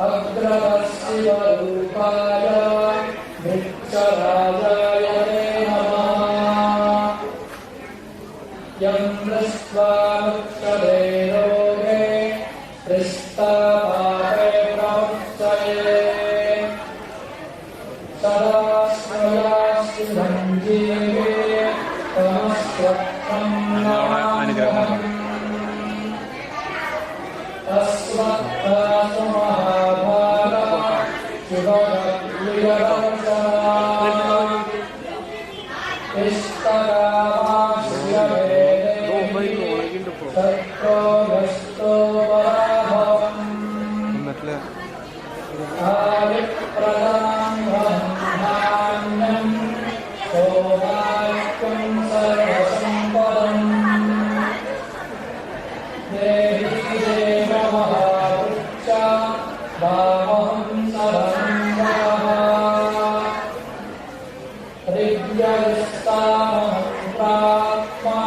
अग्रशिवरूपाय वृक्षराजाय नमः। यं दृष्ट्वा मुक्षते रोगे हृष्टापाते प्रमुच्यते। सदा स्मयास्युधं जीवे तमस्वत्थं नमाम्यहम्। अस्वत्थासु महाभागा शुभगर्भियदर्शना इष्टकामाश्रियवेदेहि सत्रो भस्तो पराभवम्। आदिप्रदां ब्रह्माण्यं सौभाग्यं सर्वसम्पदम्। देहि देव महावृक्षा वामहं सरन्वः। ऋग्यस्तामहं प्रात्मा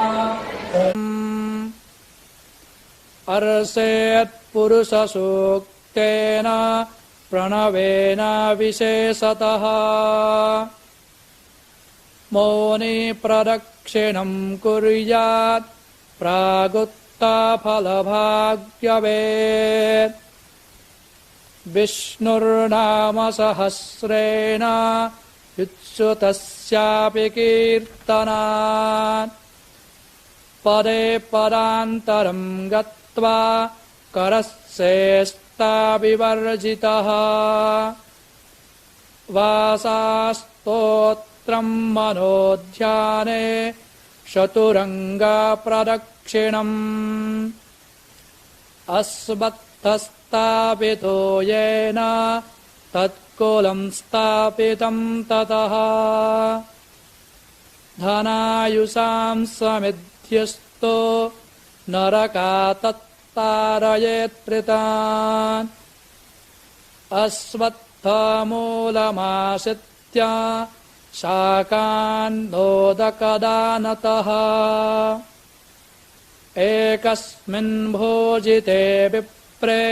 अर्षेत्पुरुषसूक्तेन प्रणवेन विशेषतः। मौनि प्रदक्षिणं कुर्यात् प्रागुत्थफलभाग्यवेत्। विष्णुर्नामसहस्रेण युत्सुतस्यापि कीर्तनात्। पदे पदान्तरं गत्वा करस्येष्टाविवर्जितः। वासास्तोत्रं मनोध्याने चतुरङ्गप्रदक्षिणम्। अस्मत्थस्थापितो येन तत्कुलं स्थापितं ततः। धनायुषां समिध्यस्तो नरकात्तारयेत्प्रीतान्। अश्वत्थमूलमाश्रित्य शाकान्नोदकदानतः। एकस्मिन् भोजिते विप्रे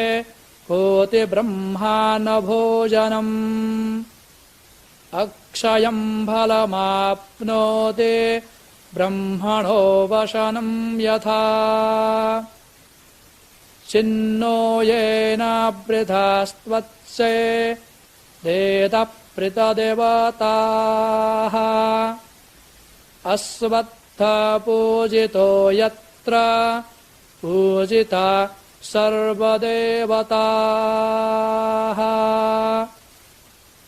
कोटिब्रह्माण्डभोजनम्। अक्षयं फलमाप्नोति ब्रह्मणो वशनं यथा। छिन्नो येन वृथास्त्वत्से देदप्रीतदेवताः। अश्वत्थपूजितो यत्र पूजिता सर्वदेवताः।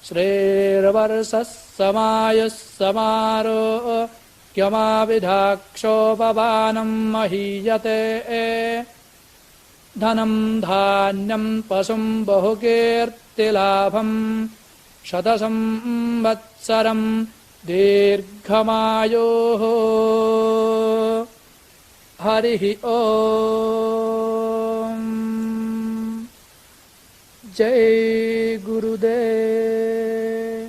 श्रीर्वर्षः समायुः समारोग्यमाविधाक्षोपवानं महीयते। धनं धान्यं पशुं बहुकीर्तिलाभं शतसंवत्सरं दीर्घमायुः। हरिः ओम। जय गुरुदेव।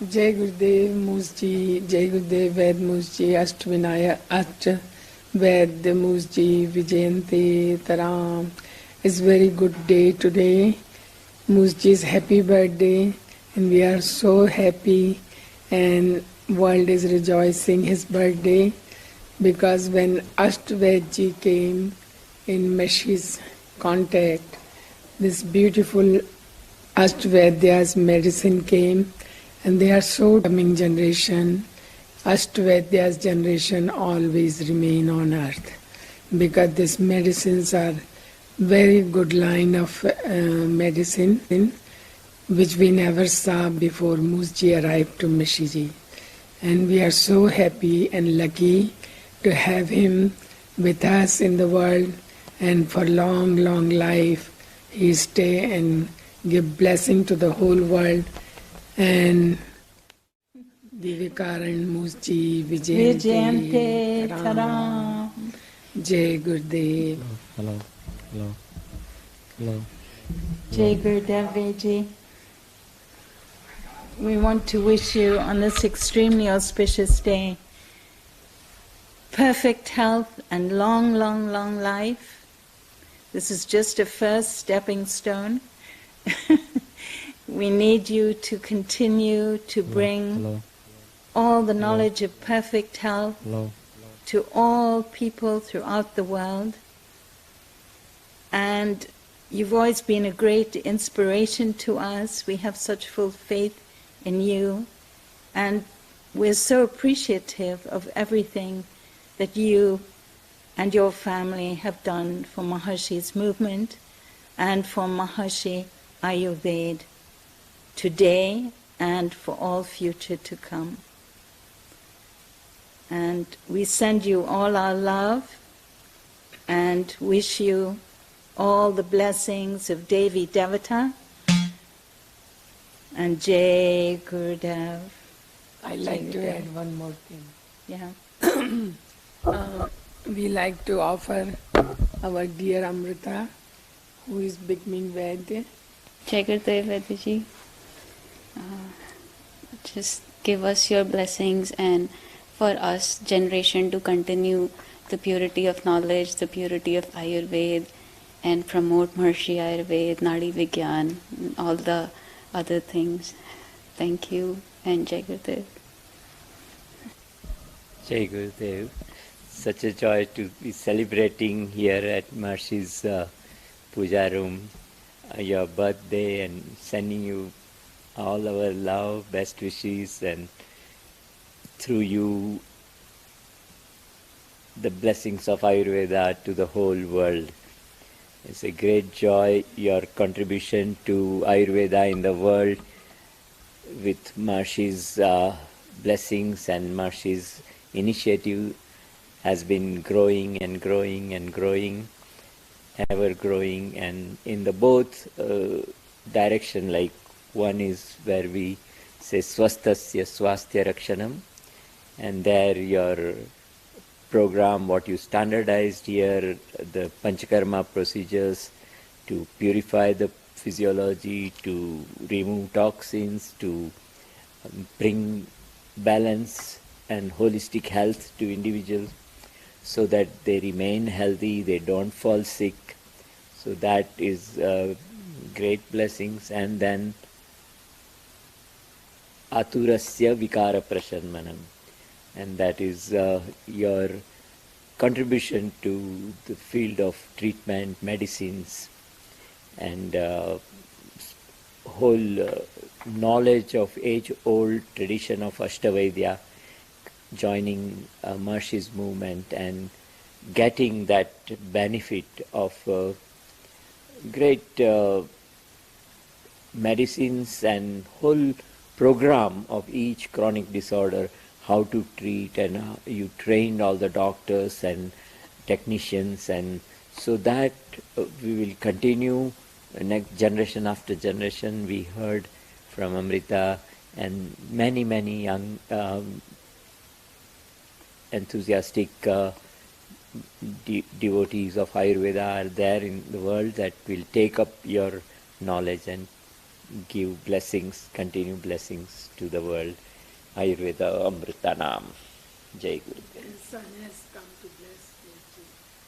जय गुरुदेव मूस-जी, जय गुरुदेव वैद मूस-जी, Ashtavaidya Mooss-Ji, Vijayanti Taram. It's very good day today. Mooss-Ji's happy birthday, and we are so happy, and world is rejoicing his birthday, because when Ashtavaidya came in Mahari's contact, this beautiful Ashtavaidya's medicine came, and they are so coming generation. Ashtavaidya's generation always remain on earth, because these medicines are very good line of medicine which we never saw before Mooss-Ji arrived to Maharishi. And we are so happy and lucky to have him with us in the world, and for long, long life he stay and give blessing to the whole world. And Divakaran Mooss-Ji, Vijayanti Taram. Jai Gurudev. Hello. Hello. Hello. Jai Gurudev Ji. we want to wish you on this extremely auspicious day perfect health and long, long, long life. This is just a first stepping stone. We need you to continue to bring all the knowledge of perfect health to all people throughout the world. And you've always been a great inspiration to us. We have such full faith in you, and we're so appreciative of everything that you and your family have done for Maharishi's movement and for Maharishi Ayurveda today and for all future to come. And we send you all our love and wish you all the blessings of Devi Devata and Jai Gurudev. I'd like to add one more thing. Yeah. We like to offer our dear Amrita, who is becoming Veda. Jai Gurudev Vedaji. Just give us your blessings and for us generation to continue the purity of knowledge, the purity of Ayurveda, and promote Maharishi Ayurveda, Nadi Vigyan, and all the other things. Thank you, and Jai Gurudev. Jai Gurudev. Such a joy to be celebrating here at Maharishi's puja room your birthday, and sending you all our love, best wishes, and through you the blessings of Ayurveda to the whole world. It's a great joy, your contribution to Ayurveda in the world with Maharishi's blessings and Maharishi's initiative has been growing and growing and growing, ever growing, and in the both direction, like one is where we say swastasya swasthya rakshanam, and there your program, what you standardized here, the panchakarma procedures to purify the physiology, to remove toxins, to bring balance and holistic health to individuals so that they remain healthy, they don't fall sick. So that is great blessings. And then aturasya vikara prashanmanam, and that is your contribution to the field of treatment, medicines, and whole knowledge of age-old tradition of Ashtavaidya, joining Maharishi's movement and getting that benefit of great medicines and whole program of each chronic disorder, how to treat, and you trained all the doctors and technicians, and so that we will continue next generation after generation. We heard from Amrita, and many young enthusiastic devotees of Ayurveda are there in the world that will take up your knowledge and give blessings, continue blessings to the world. Ayurveda Amritanam. Jai Gurudev. The sun has come to bless you.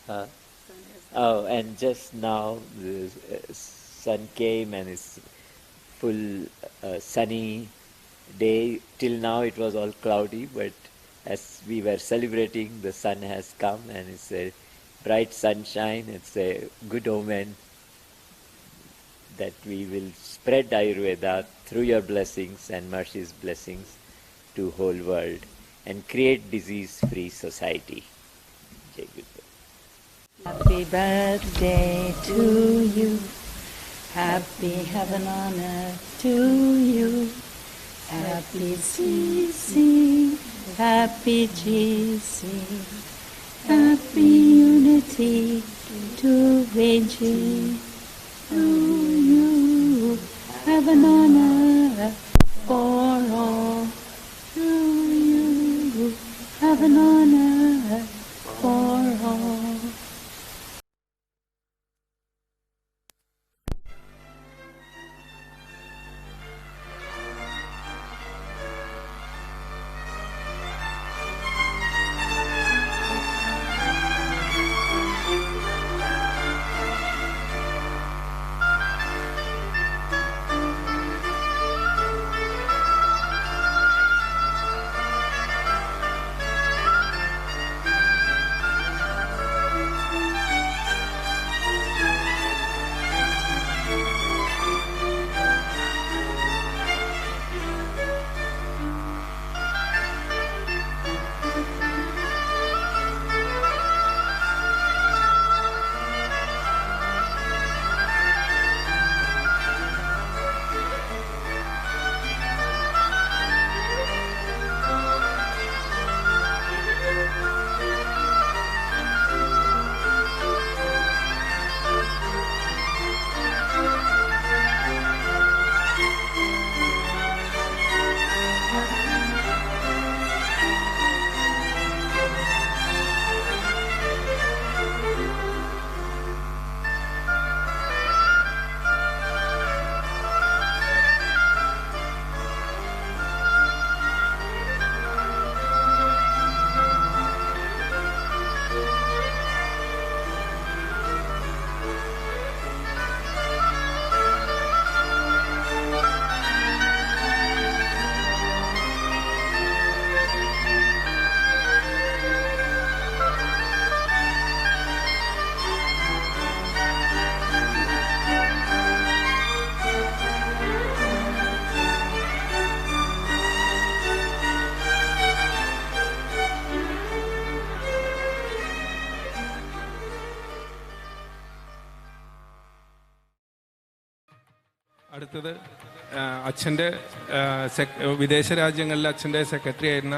Huh? Sun has Oh, and just now the sun came and it's full sunny day. Till now it was all cloudy, but as we were celebrating, the sun has come and it's a bright sunshine. It's a good omen that we will spread Ayurveda through your blessings and Maharishi's blessings to whole world and create disease-free society. Jai Gurudev. Happy birthday to you. Happy heaven on earth to you. Happy CC. Happy GC. Happy unity to VG. To you. Heaven on earth for all. To you. Heaven on earth for all. അടുത്തത് അച്ഛൻ്റെ വിദേശ രാജ്യങ്ങളിലെ അച്ഛൻ്റെ secretary ആയിരുന്ന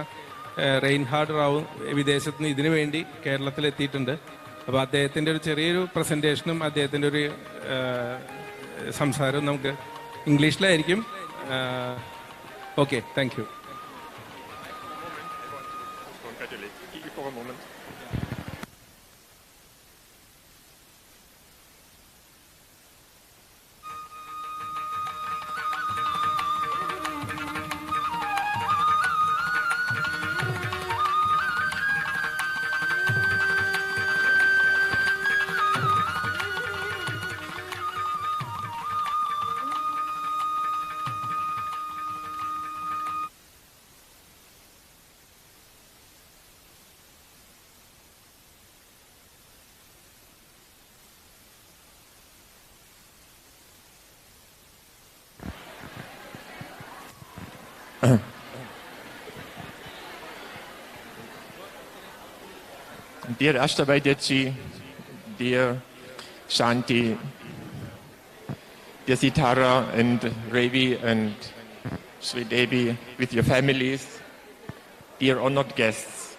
Reinhardt Rao വിദേശത്ത് നിന്ന് ഇതിനു വേണ്ടി കേരളത്തിലെത്തിയിട്ടുണ്ട്. അപ്പോൾ അദ്ദേഹത്തിൻ്റെ ഒരു ചെറിയൊരു പ്രസൻറ്റേഷനും അദ്ദേഹത്തിൻ്റെ ഒരു സംസാരവും നമുക്ക് ഇംഗ്ലീഷിലായിരിക്കും. Okay, thank you. Dear Ashtavaidya E.T, dear Shanti, dear Sitara and Ravi and Sri Devi with your families, dear honored guests,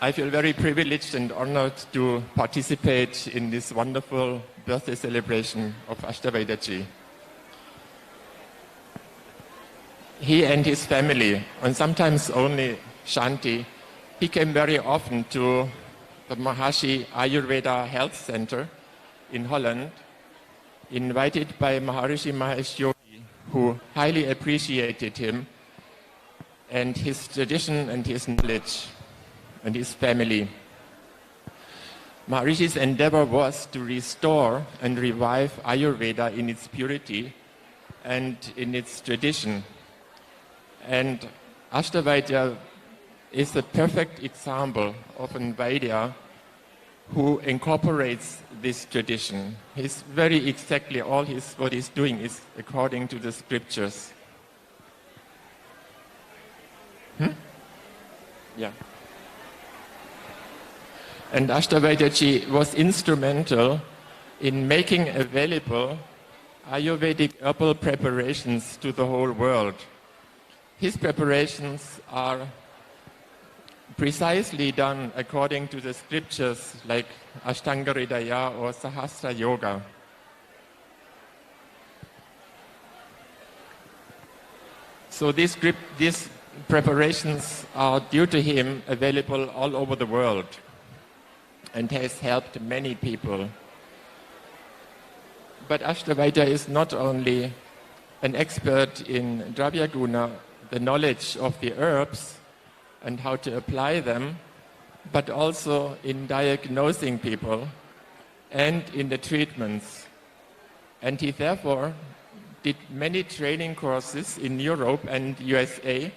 I feel very privileged and honored to participate in this wonderful birthday celebration of Ashtavaidya E.T. He and his family, and sometimes only Shanti, he came very often to the Maharishi Ayurveda Health Center in Holland, invited by Maharishi Mahesh Yogi, who highly appreciated him and his tradition and his knowledge and his family. Maharishi's endeavor was to restore and revive Ayurveda in its purity and in its tradition. And Ashtavaidya is a perfect example of a Vaidya who incorporates this tradition. He's very exactly what he's doing is according to the scriptures. Yeah. And Ashtavaidya E.T was instrumental in making available Ayurvedic herbal preparations to the whole world. His preparations are precisely done according to the scriptures like Ashtanga Hridaya or Sahasra Yoga. So these preparations are due to him available all over the world and has helped many people. But Ashtavaidya is not only an expert in Dravya Guna, the knowledge of the herbs and how to apply them, but also in diagnosing people and in the treatments. And he therefore did many training courses in Europe and USA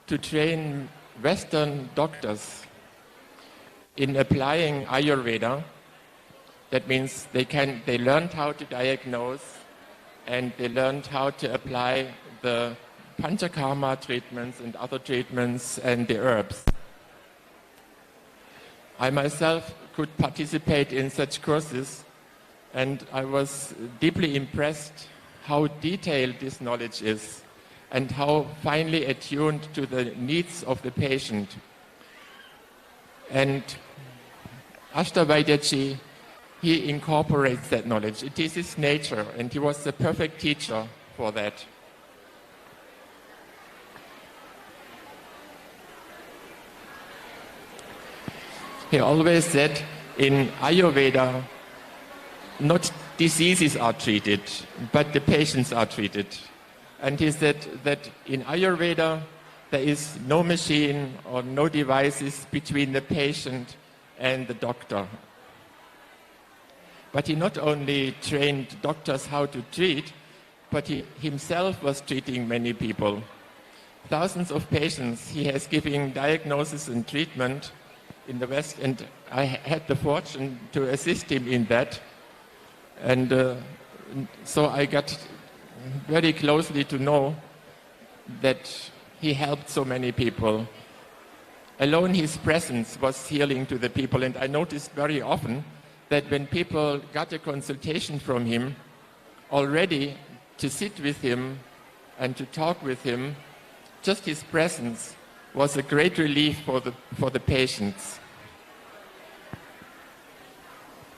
to train Western doctors in applying Ayurveda. That means they learned how to diagnose and they learned how to apply the Panchakarma treatments and other treatments and the herbs. I myself could participate in such courses and I was deeply impressed how detailed this knowledge is and how finely attuned to the needs of the patient. And Ashtavaidya E.T, he incorporates that knowledge. It is his nature and he was the perfect teacher for that. He always said in Ayurveda, not diseases are treated, but the patients are treated. And he said that in Ayurveda, there is no machine or no devices between the patient and the doctor. But he not only trained doctors how to treat, but he himself was treating many people. Thousands of patients he has given diagnosis and treatment in the West, and I had the fortune to assist him in that. And so I got very closely to know that he helped so many people. Alone his presence was healing to the people, and I noticed very often that when people got a consultation from him, already to sit with him and to talk with him, just his presence was a great relief for the patients.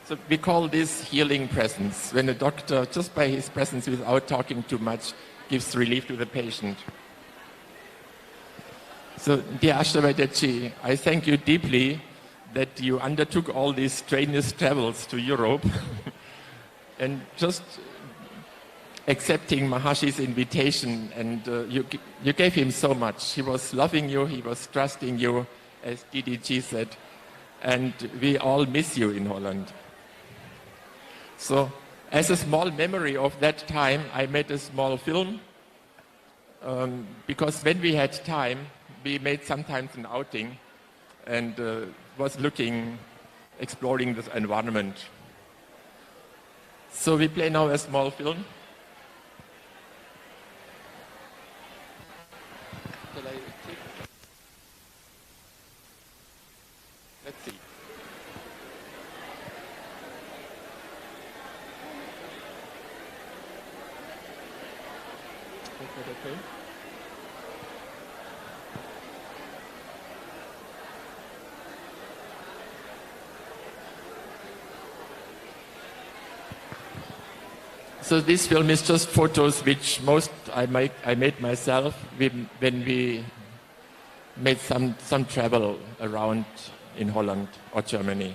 So we call this healing presence, when a doctor, just by his presence without talking too much, gives relief to the patient. So, dear Ashtavaidya Ji, I thank you deeply that you undertook all these strenuous travels to Europe and just accepting Maharishi's invitation, and you gave him so much. He was loving you, he was trusting you, as DDG said, and we all miss you in Holland. So, as a small memory of that time, I made a small film, because when we had time, we made sometimes an outing and was exploring this environment. So we play now a small film. Shall I take? Let's see. Is that okay? So this film is just photos which I made myself when we made some travel around in Holland or Germany.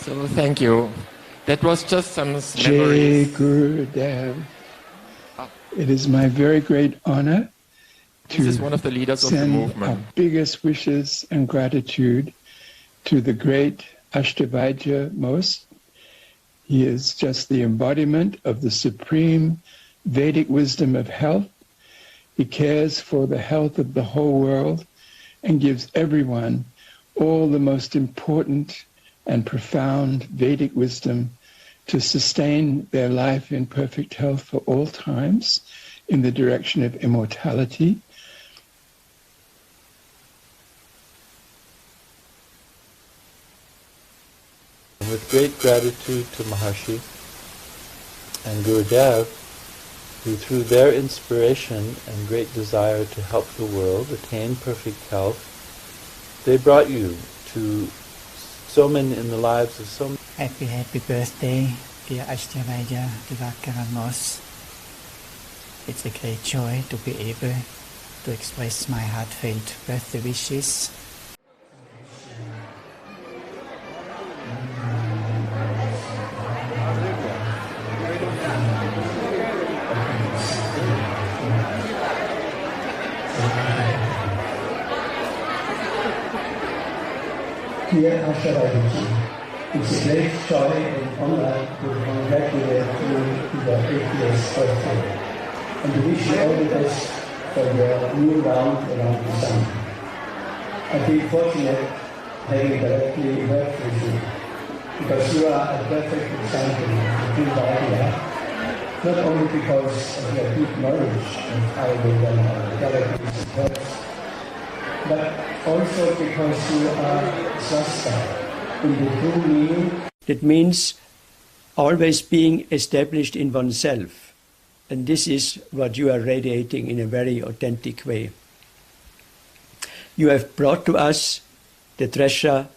So thank you. That was just some Jai memories. Gurudev. It is my very great honor This is to one of the leaders of the send our movement. biggest wishes and gratitude to the great Ashtavaidya Mooss. He is just the embodiment of the supreme Vedic wisdom of health. He cares for the health of the whole world and gives everyone all the most important and profound Vedic wisdom to sustain their life in perfect health for all times in the direction of immortality. With great gratitude to Maharishi and Gurudev, who through their inspiration and great desire to help the world attain perfect health, they brought you to so many in the lives of so many. Happy birthday, dear Ashtavaidya Divakaran Mooss. It's a great joy to be able to express my heartfelt birthday wishes. Dear Ashtavaidya, it's a great joy and honor to congratulate you to your 80th birthday and to wish you all the best for your new round around the sun. I feel fortunate having directly worked with you because you are a perfect example of true Ayurveda, not only because of your deep knowledge of Ayurveda and modalities and herbs, but also because you are swasta in the true meaning. That means always being established in oneself. And this is what you are radiating in a very authentic way. You have brought to us the treasure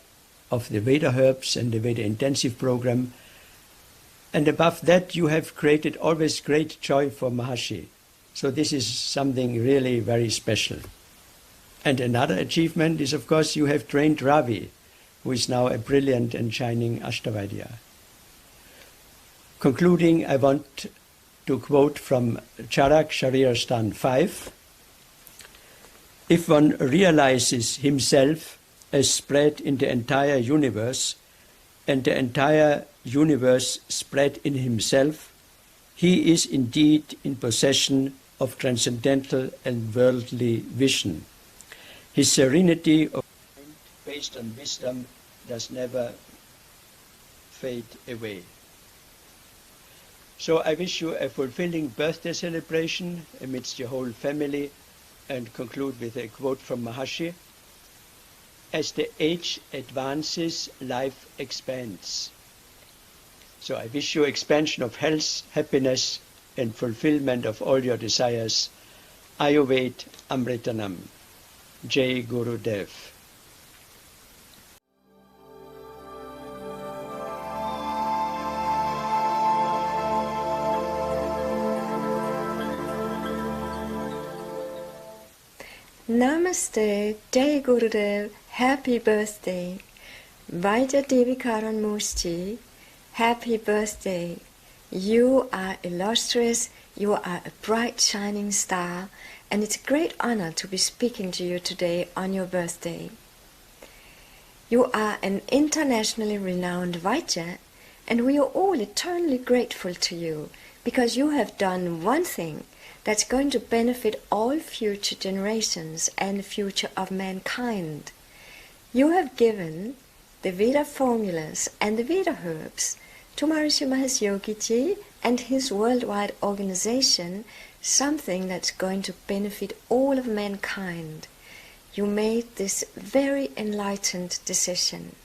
of the Veda herbs and the Veda intensive program. And above that, you have created always great joy for Maharishi. So this is something really very special. And another achievement is, of course, you have trained Ravi, who is now a brilliant and shining Ashtavaidya. Concluding, I want to quote from Charak Sharirastan 5. If one realizes himself as spread in the entire universe, and the entire universe spread in himself, he is indeed in possession of transcendental and worldly vision. His serenity of mind based on wisdom does never fade away. So I wish you a fulfilling birthday celebration amidst your whole family, and conclude with a quote from Maharishi. As the age advances, life expands. So I wish you expansion of health, happiness, and fulfillment of all your desires. Ayurveda Amritanam. Jai Gurudev. Namaste, Jai Gurudev, happy birthday. Vaidya Divakaran Mooss-Ji, happy birthday. You are illustrious, you are a bright shining star, and it's a great honor to be speaking to you today on your birthday. You are an internationally renowned Vaidya, and we are all eternally grateful to you because you have done one thing that's going to benefit all future generations and the future of mankind. You have given the Veda formulas and the Veda herbs to Maharishi Mahesh Yogi-ji and his worldwide organization, something that's going to benefit all of mankind. You made this very enlightened decision.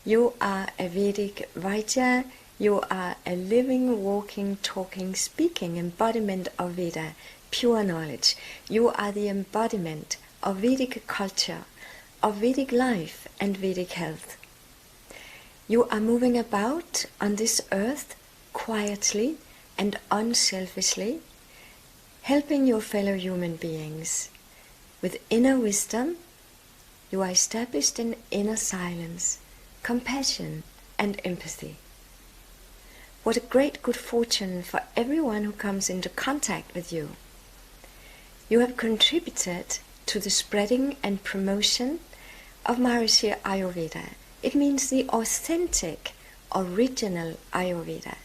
You are a Vedic Vaidya. You are a living, walking, talking, speaking embodiment of Veda, pure knowledge. You are the embodiment of Vedic culture, of Vedic life and Vedic health. You are moving about on this earth quietly and unselfishly, helping your fellow human beings. With inner wisdom, you are established in inner silence, compassion, and empathy. What a great good fortune for everyone who comes into contact with you. You have contributed to the spreading and promotion of Maharishi Ayurveda. It means the authentic, original Ayurveda.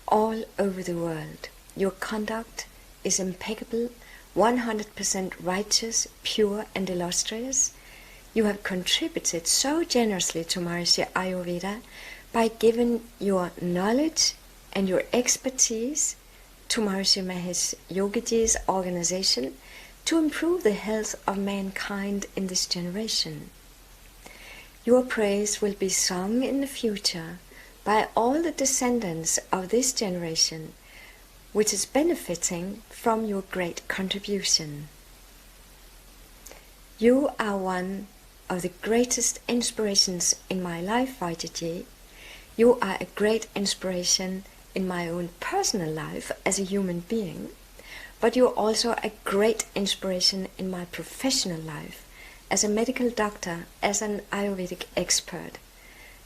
All over the world, your conduct is impeccable, 100% righteous, pure and illustrious. You have contributed so generously to Maharishi Ayurveda by giving your knowledge and your expertise to Maharishi Mahesh Yogiji's organization to improve the health of mankind in this generation. Your praise will be sung in the future by all the descendants of this generation, which is benefiting from your great contribution. You are one of the greatest inspirations in my life, Vaijaji. You are a great inspiration in my own personal life as a human being, but you're also a great inspiration in my professional life as a medical doctor, as an Ayurvedic expert.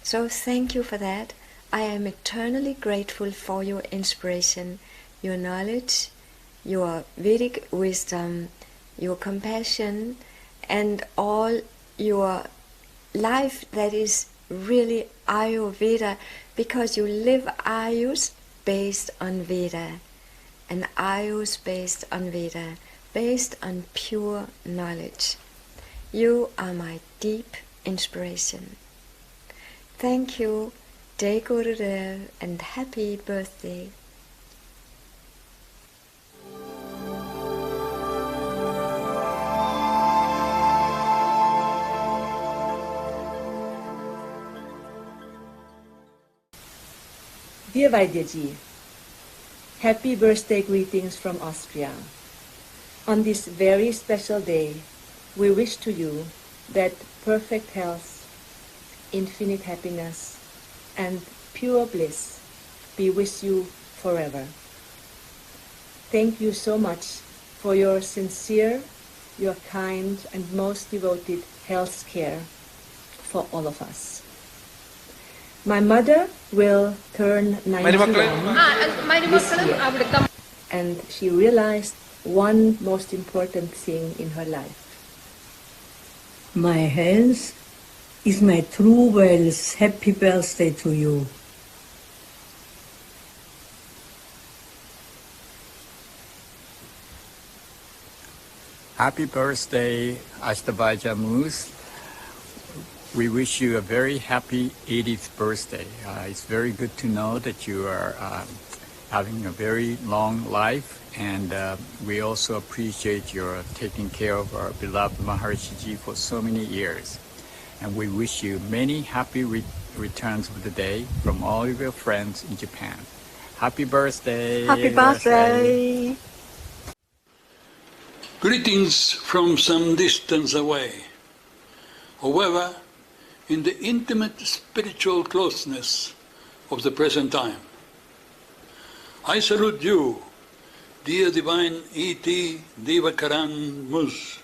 So thank you for that. I am eternally grateful for your inspiration, your knowledge, your Vedic wisdom, your compassion, and all your life that is really Ayurveda, because you live Ayus based on Veda, and Ayus based on Veda, based on pure knowledge. You are my deep inspiration. Thank you, Jai Gurudev, and happy birthday. Dear Vaidyaji, happy birthday greetings from Austria. On this very special day, we wish to you that perfect health, infinite happiness, and pure bliss be with you forever. Thank you so much for your sincere, your kind, and most devoted health care for all of us. My mother will turn 91 this year, and she realized one most important thing in her life. My health is my true wealth. Happy birthday to you. Happy birthday, Ashtavaidya Mooss. We wish you a very happy 80th birthday. It's very good to know that you are having a very long life, and we also appreciate your taking care of our beloved Maharishi for so many years. And we wish you many happy returns of the day from all of your friends in Japan. Happy birthday! Happy birthday! Greetings from some distance away. However, in the intimate spiritual closeness of the present time, I salute you, dear Divine E.T. Divakaran Mooss,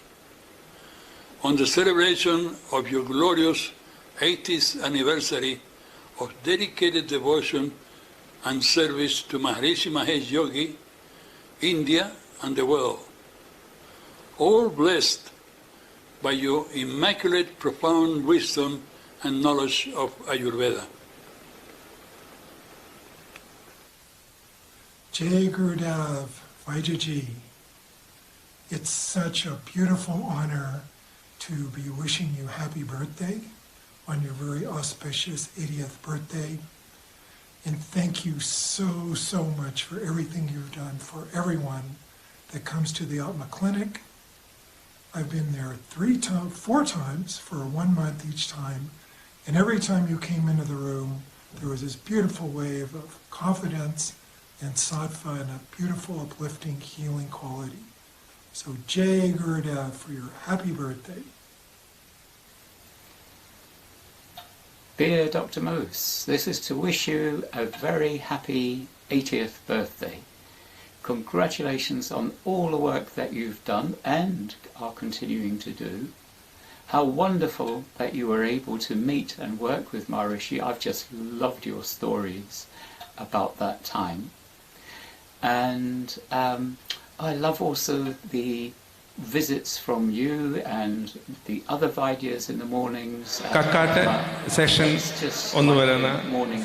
on the celebration of your glorious 80th anniversary of dedicated devotion and service to Maharishi Mahesh Yogi, India and the world, all blessed by your immaculate, profound wisdom and knowledge of Ayurveda. Jai Gurudev, Vaijaji, it's such a beautiful honor to be wishing you happy birthday on your very auspicious 80th birthday. And thank you so, so much for everything you've done for everyone that comes to the Atma Clinic. I've been there 4 times for 1 month each time, and every time you came into the room, there was this beautiful wave of confidence and sattva and a beautiful, uplifting, healing quality. So Jai Gurudev for your happy birthday. Dear Dr. Mooss, this is to wish you a very happy 80th birthday. Congratulations on all the work that you've done and are continuing to do. how wonderful that you were able to meet and work with Maharishi. I've just loved your stories about that time. And I love also the visits from you and the other Vaidyas in the mornings. Session ഒന്ന് വരുന്ന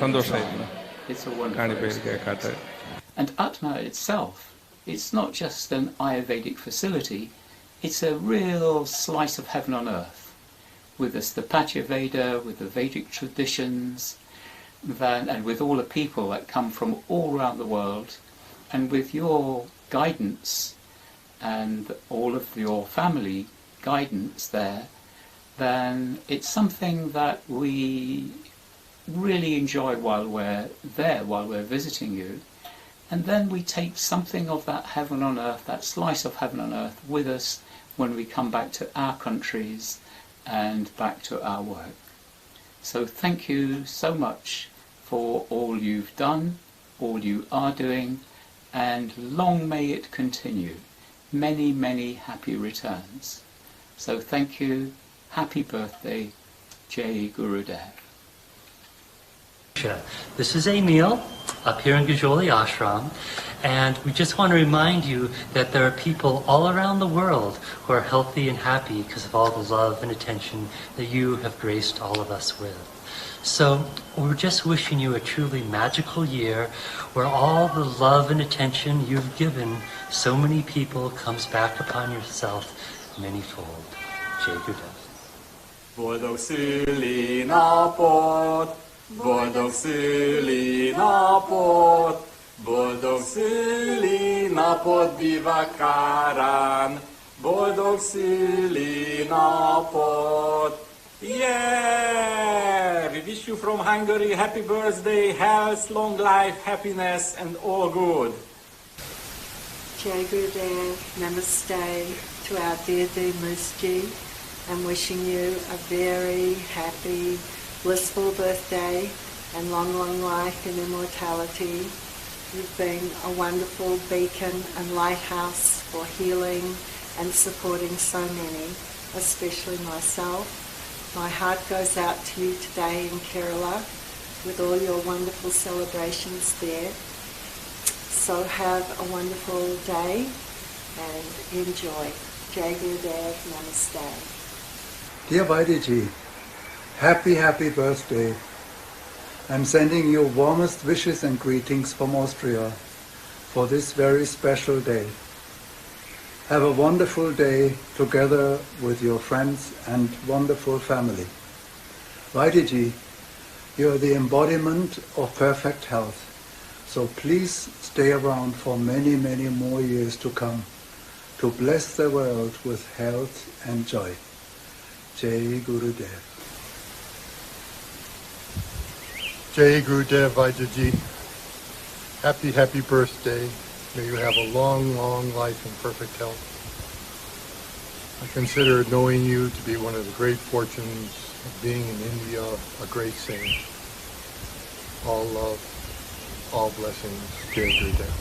സന്തോഷമായിരുന്നു. It's a wonderful experience. And Atma itself, it's not just an Ayurvedic facility, it's a real slice of heaven on earth. With the Ashtavaidya Veda, with the Vedic traditions, and with all the people that come from all around the world, and with your guidance and all of your family guidance there, then it's something that we really enjoy while we're there, while we're visiting you. And then we take something of that heaven on earth, that slice of heaven on earth, with us when we come back to our countries and back to our work. So thank you so much for all you've done, all you are doing, and long may it continue. Many, many happy returns. So thank you. Happy birthday, Jai Gurudev. This is Emil up here in Gajoli Ashram, and we just want to remind you that there are people all around the world who are healthy and happy because of all the love and attention that you have graced all of us with. So we're just wishing you a truly magical year where all the love and attention you've given so many people comes back upon yourself manyfold. Jai Gurudev. Boldog szülinapot, boldog szülinapot, boldog szülinapot Divakaran, boldog szülinapot. Yeah! We wish you from Hungary happy birthday, health, long life, happiness, and all good. Jai Gurudev, Namaste to our dear Mooss-Ji. I'm wishing you a very happy, blissful birthday and long, long life in immortality. You've been a wonderful beacon and lighthouse for healing and supporting so many, especially myself. My heart goes out to you today in Kerala with all your wonderful celebrations there. So have a wonderful day and enjoy. Jai Gurudev, Namaste. Dear Vaidiji, happy, happy birthday. I'm sending you warmest wishes and greetings from Austria for this very special day. Have a wonderful day together with your friends and wonderful family. Vaidiji, you are the embodiment of perfect health, so please stay around for many, many more years to come to bless the world with health and joy. Jai Gurudev. Jai Gurudev Vaidiji, happy, happy birthday. May you have a long, long life and perfect health. I consider knowing you to be one of the great fortunes of being in India, a great saint. All love, all blessings. Jai Gurudev.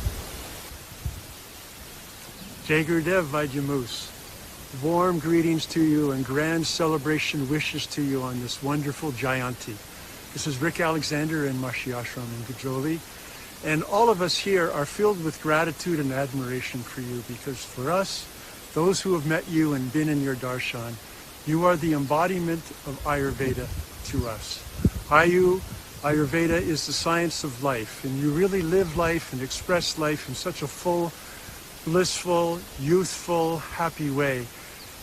Jai Gurudev Vaidya Mooss. Warm greetings to you and grand celebration wishes to you on this wonderful Jayanti. This is Rick Alexander in Maharishi Ashram in Gajoli. And all of us here are filled with gratitude and admiration for you because for us, those who have met you and been in your darshan, you are the embodiment of Ayurveda to us. Ayurveda is the science of life, and you really live life and express life in such a full, blissful, youthful, happy way.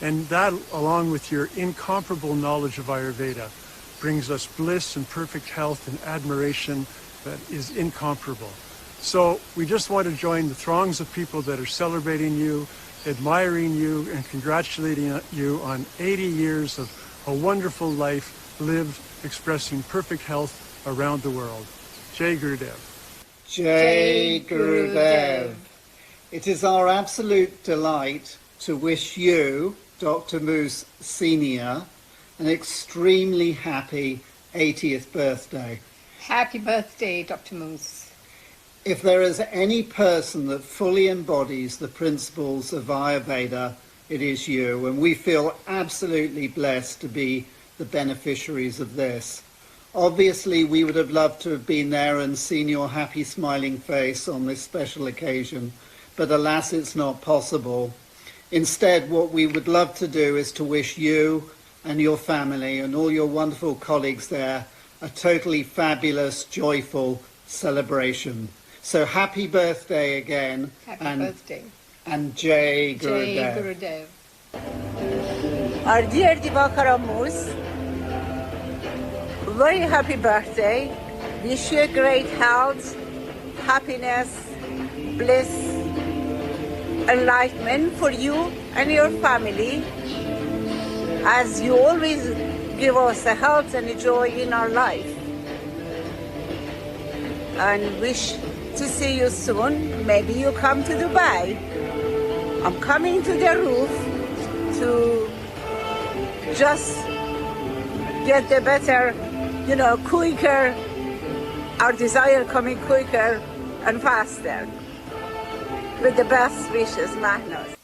And that, along with your incomparable knowledge of Ayurveda, brings us bliss and perfect health and admiration that is incomparable. So we just want to join the throngs of people that are celebrating you, admiring you, and congratulating you on 80 years of a wonderful life lived expressing perfect health around the world. Jai Gurudev. Jai Gurudev. It is our absolute delight to wish you, Dr. Mooss Sr., an extremely happy 80th birthday. Happy birthday, Dr. Mooss. If there is any person that fully embodies the principles of Ayurveda, it is you, and we feel absolutely blessed to be the beneficiaries of this. Obviously, we would have loved to have been there and seen your happy, smiling face on this special occasion, but alas, it's not possible. Instead, what we would love to do is to wish you and your family and all your wonderful colleagues there a totally fabulous, joyful celebration. So happy birthday again. Happy birthday. And Jai Gurudev. Jai Gurudev. Our dear Divakaran Mooss, very happy birthday. Wish you great health, happiness, bliss, enlightenment for you and your family, as you always give us the health and the joy in our life. And wish to see you soon. Maybe you come to Dubai. I'm coming to the roof to just get the better, quicker, our desire coming quicker and faster. With the best wishes, Mahnos.